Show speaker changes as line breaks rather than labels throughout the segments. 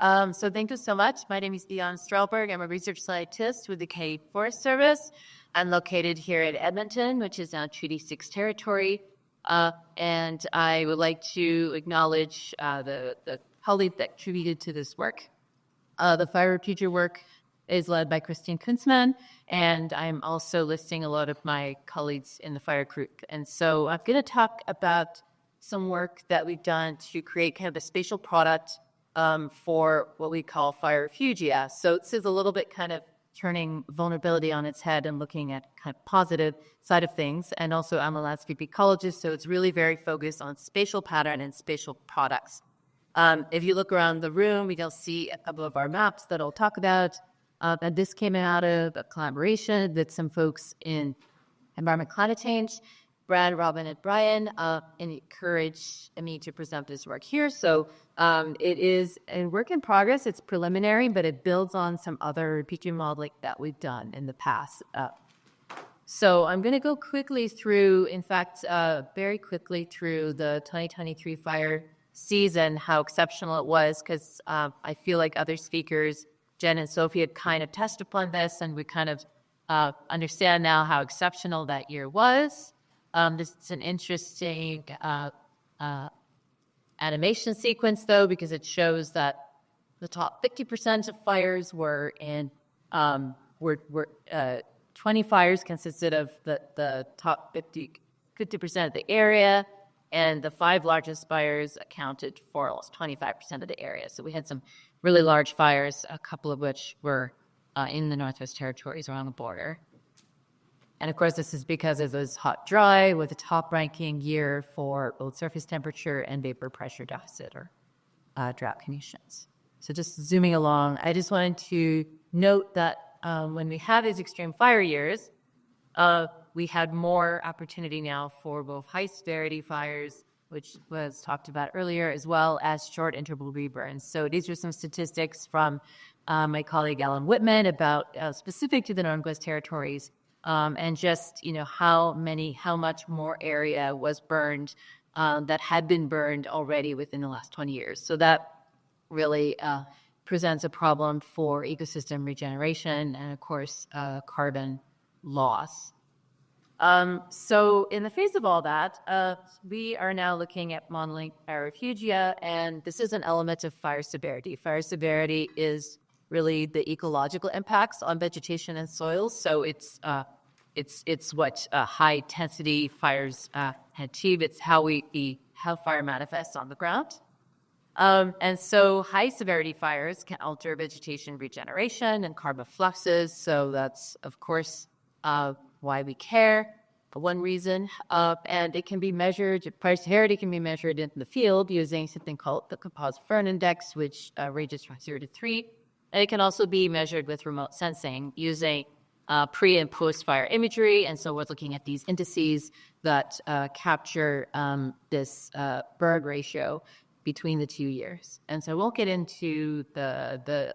So thank you so much. My name is Stralberg. I'm a research scientist with the Canadian Forest Service. I'm located here at Edmonton, which is now Treaty 6 territory. And I would like to acknowledge the colleague that contributed to this work. The fire procedure work is led by Christine Kunzman, and I'm also listing a lot of my colleagues in the fire crew. And so I'm going to talk about some work that we've done to create kind of a spatial product for what we call fire refugia. So this is a little bit kind of turning vulnerability on its head and looking at kind of positive side of things. And also I'm a landscape ecologist, so it's really very focused on spatial pattern and spatial products. If you look around the room, you'll see a couple of our maps that I'll talk about. And this came out of a collaboration with some folks in environment climate change, Brad, Robin, and Brian, and encouraged me to present this work here. So it is a work in progress. It's preliminary, but it builds on some other Petri modeling that we've done in the past. So I'm going to go quickly through, in fact, very quickly through the 2023 fire season, how exceptional it was, because I feel like other speakers, Jen and Sophie, had kind of touched upon this, and we kind of understand now how exceptional that year was. This is an interesting animation sequence, though, because it shows that the top 50% of fires were in 20 fires consisted of the top 50% of the area, and the 5 largest fires accounted for almost 25% of the area. So we had some really large fires, a couple of which were in the Northwest Territories around the border. And of course, this is because it was hot, dry, with a top-ranking year for both surface temperature and vapor pressure deficit or drought conditions. So just zooming along, I just wanted to note that when we have these extreme fire years, we had more opportunity now for both high-severity fires, which was talked about earlier, as well as short-interval reburns. So these are some statistics from my colleague Alan Whitman about specific to the Northwest Territories, and just how much more area was burned that had been burned already within the last 20 years. So that really presents a problem for ecosystem regeneration and, of course, carbon loss. So in the face of all that, we are now looking at modeling fire refugia, and this is an element of fire severity. Fire severity is really the ecological impacts on vegetation and soils. So it's what high intensity fires achieve. It's how fire manifests on the ground. And so high severity fires can alter vegetation regeneration and carbon fluxes. So that's, of course, why we care, one reason. And it can be measured, fire severity can be measured in the field using something called the composite burn index, which ranges from 0 to 3. And it can also be measured with remote sensing using pre- and post-fire imagery. And so we're looking at these indices that capture this burn ratio between the 2 years. And so we'll get into the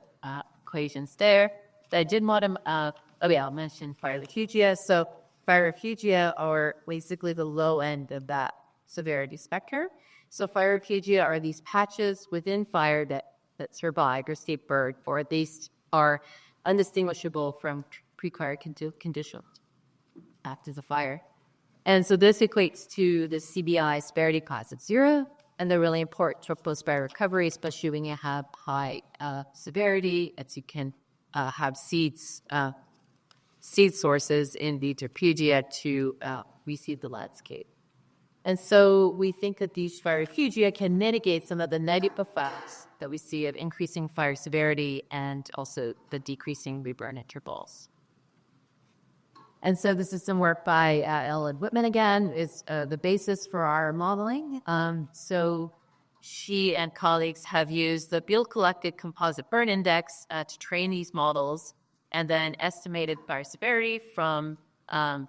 equations there. I did want to, I'll mention fire refugia. So fire refugia are basically the low end of that severity spectrum. So fire refugia are these patches within fire that survive or stay burned, or at least are undistinguishable from pre-fire conditions after the fire. And so this equates to the CBI severity class of 0, and they're really important for post-fire recovery, especially when you have high severity, as you can have seed sources in the refugia to reseed the landscape. And so we think that these fire refugia can mitigate some of the negative effects that we see of increasing fire severity and also the decreasing reburn intervals. And so this is some work by Ellen Whitman again, is the basis for our modeling. So she and colleagues have used the field-collected composite burn index to train these models, and then estimated fire severity from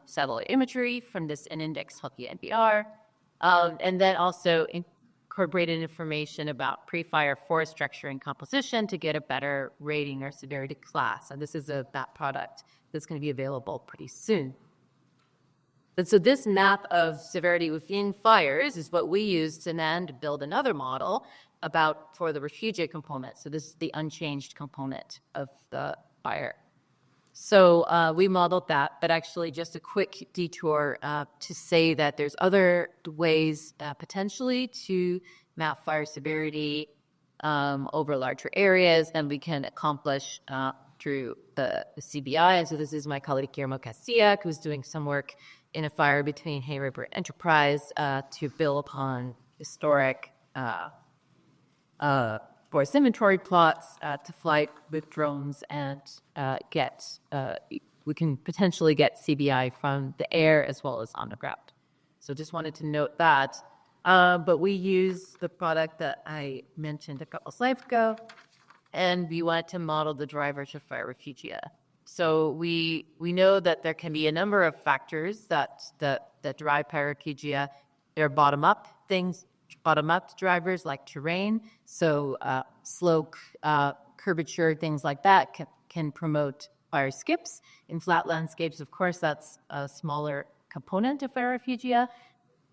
satellite imagery from this index called the NBR, and then also incorporated information about pre-fire forest structure and composition to get a better rating or severity class. And this is that product that's going to be available pretty soon. But so this map of severity within fires is what we use to then build another model for the refugia component. So this is the unchanged component of the fire. So we modeled that, but actually just a quick detour to say that there's other ways potentially to map fire severity over larger areas than we can accomplish through the CBI. And so this is my colleague Guillermo Castilla, who's doing some work in a fire between Hay River Enterprise to build upon historic forest inventory plots to fly with drones and we can potentially get CBI from the air as well as on the ground. So just wanted to note that. But we use the product that I mentioned a couple slides ago, and we wanted to model the drivers of fire refugia. So we know that there can be a number of factors that drive fire refugia. There are bottom-up drivers like terrain, so slope, curvature, things like that can promote fire skips. In flat landscapes, of course, that's a smaller component of fire refugia.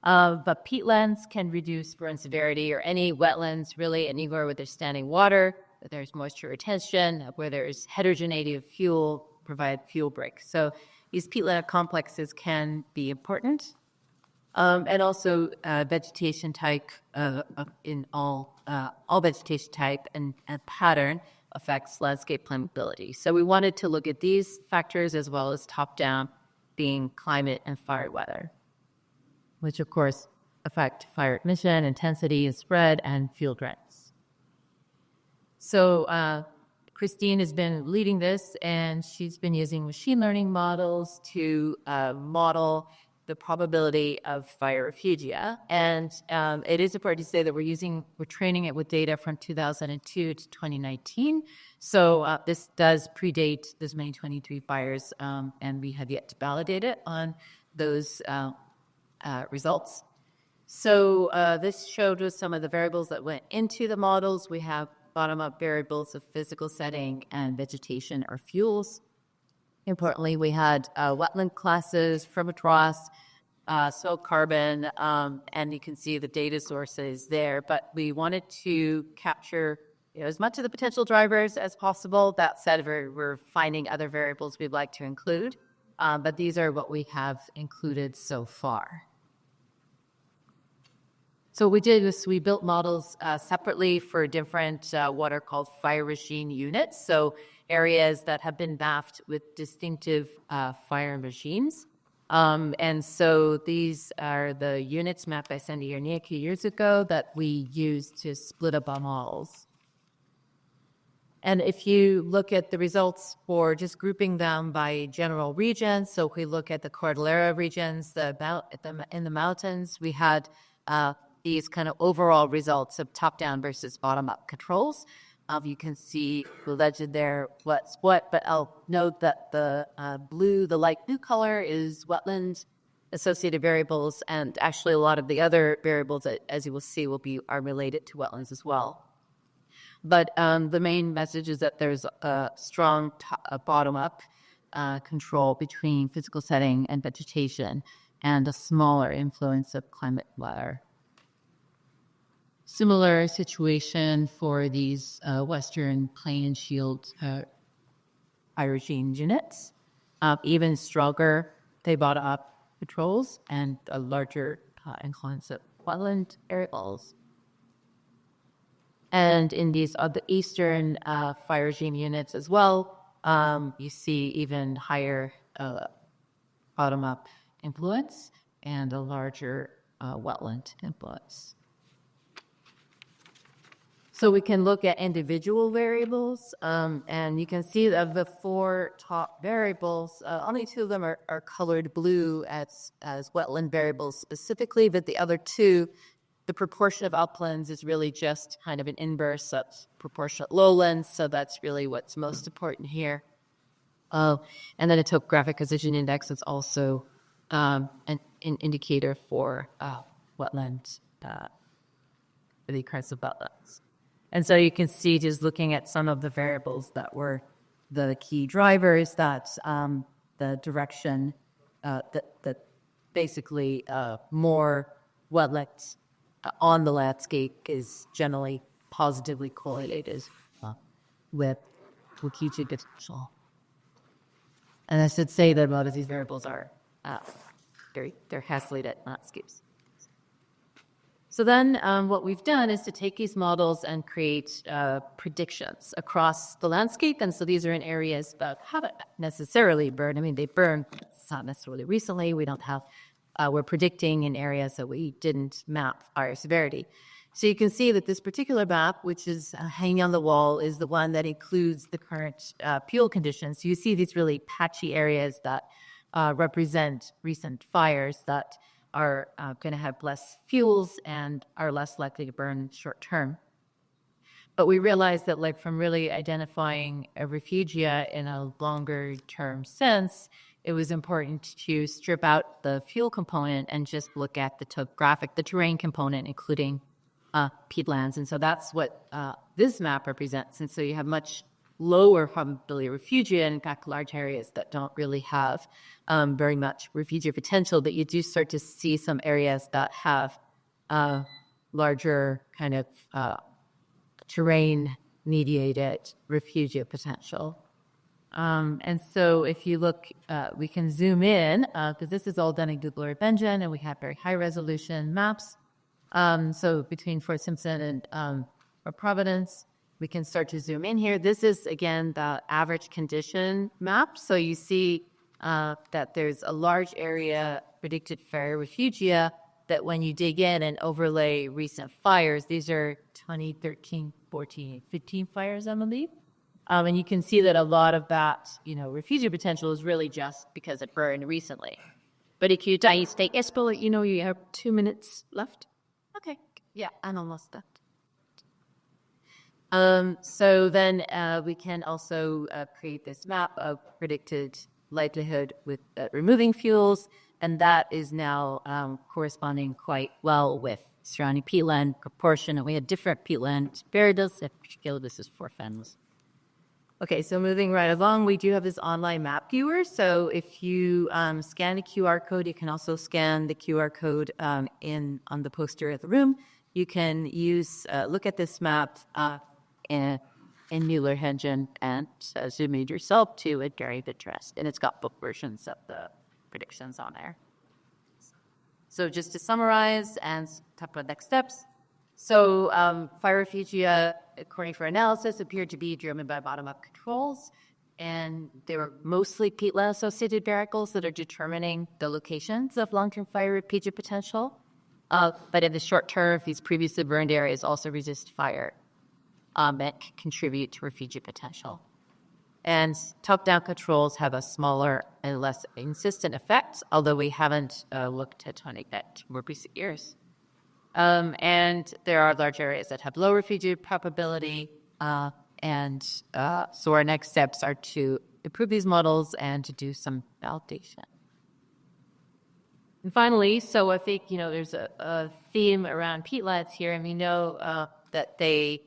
But peatlands can reduce burn severity, or any wetlands, really, anywhere where there's standing water, where there's moisture retention, where there's heterogeneity of fuel, provide fuel breaks. So these peatland complexes can be important. And also vegetation type in all vegetation type and pattern affects landscape climbability. So we wanted to look at these factors as well as top-down, being climate and fire weather, which of course affect fire emission, intensity, and spread, and fuel drains. So Christine has been leading this, and she's been using machine learning models to model the probability of fire refugia. And it is important to say that we're training it with data from 2002 to 2019. So this does predate the May 23 fires, and we have yet to validate it on those results. So this showed us some of the variables that went into the models. We have bottom-up variables of physical setting and vegetation or fuels. Importantly, we had wetland classes, permafrost, soil carbon, and you can see the data sources there. But we wanted to capture as much of the potential drivers as possible. That said, we're finding other variables we'd like to include, but these are what we have included so far. So what we did was we built models separately for different what are called fire regime units, so areas that have been mapped with distinctive fire regimes. And so these are the units mapped by Sandy Yernia a few years ago that we used to split up our models. And if you look at the results for just grouping them by general regions, so if we look at the Cordillera regions, in the mountains, we had these kind of overall results of top-down versus bottom-up controls. You can see the legend there, what's what, but I'll note that the light blue color is wetland associated variables, and actually a lot of the other variables, as you will see, are related to wetlands as well. But the main message is that there's a strong bottom-up control between physical setting and vegetation, and a smaller influence of climate weather. Similar situation for these Western Plain and Shield fire regime units. Even stronger, they bought up controls and a larger influence of wetland areas. And in these other Eastern fire regime units as well, you see even higher bottom-up influence and a larger wetland influence. So we can look at individual variables, and you can see of the 4 top variables, only 2 of them are colored blue as wetland variables specifically, but the other 2, the proportion of uplands is really just kind of an inverse of proportionate lowlands, so that's really what's most important here. And then a topographic precision index is also an indicator for wetland, the occurrence of wetlands. And so you can see, just looking at some of the variables that were the key drivers, that the direction, that basically more wetlands on the landscape is generally positively correlated with refugee potential. And I should say that a lot of these variables are they're isolated landscapes. So then what we've done is to take these models and create predictions across the landscape. And so these are in areas that haven't necessarily burned. I mean, they burned, it's not necessarily recently. We don't have, we're predicting in areas that we didn't map fire severity. So you can see that this particular map, which is hanging on the wall, is the one that includes the current fuel conditions. So you see these really patchy areas that represent recent fires that are going to have less fuels and are less likely to burn short term. But we realized that, like, from really identifying a refugia in a longer term sense, it was important to strip out the fuel component and just look at the topographic, the terrain component, including peatlands. And so that's what this map represents. And so you have much lower probability of refugia, and in fact, large areas that don't really have very much refugia potential, but you do start to see some areas that have larger kind of terrain-mediated refugia potential. And so if you look, we can zoom in, because this is all done in Google Earth Engine, and we have very high-resolution maps. So between Fort Simpson and Providence, we can start to zoom in here. This is, again, the average condition map. So you see that there's a large area predicted fire refugia that when you dig in and overlay recent fires, these are 2013, 14, 15 fires, I believe. And you can see that a lot of that, refugia potential is really just because it burned recently. But if you take Espel, you have 2 minutes left. Okay. Yeah, I'm almost done. So then we can also create this map of predicted likelihood with removing fuels, and that is now corresponding quite well with surrounding peatland proportion. And we had different peatland variables. In particular, this is for fens. Okay, so moving right along, we do have this online map viewer. So if you scan a QR code, you can also scan the QR code on the poster of the room. You can look at this map in Mueller Engine and zoom in yourself to a area of interest. And it's got book versions of the predictions on there. So just to summarize and talk about next steps. So fire refugia, according to our analysis, appeared to be driven by bottom-up controls. And they were mostly peatland-associated variables that are determining the locations of long-term fire refugia potential. But in the short term, these previously burned areas also resist fire. That can contribute to refugia potential. And top-down controls have a smaller and less insistent effect, although we haven't looked at that more recent years. And there are large areas that have low refugia probability, so our next steps are to improve these models and to do some validation. And finally, so I think, there's a theme around peatlands here, and we know that they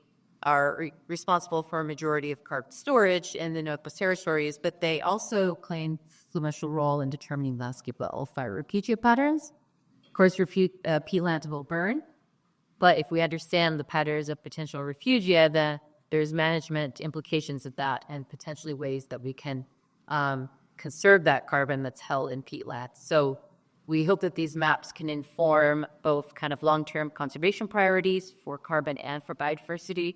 are responsible for a majority of carbon storage in the Northwest Territories, but they also claim influential role in determining landscape level fire refugia patterns. Of course, peatlands will burn, but if we understand the patterns of potential refugia, then there's management implications of that and potentially ways that we can conserve that carbon that's held in peatlands. So we hope that these maps can inform both kind of long-term conservation priorities for carbon and for biodiversity,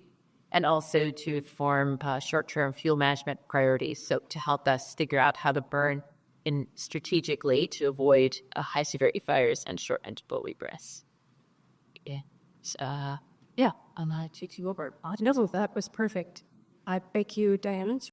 and also to inform short-term fuel management priorities, so to help us figure out how to burn in strategically to avoid high-severity fires and short interval egress.
I'm going to take you over. No, that was perfect. Thank you, Diane.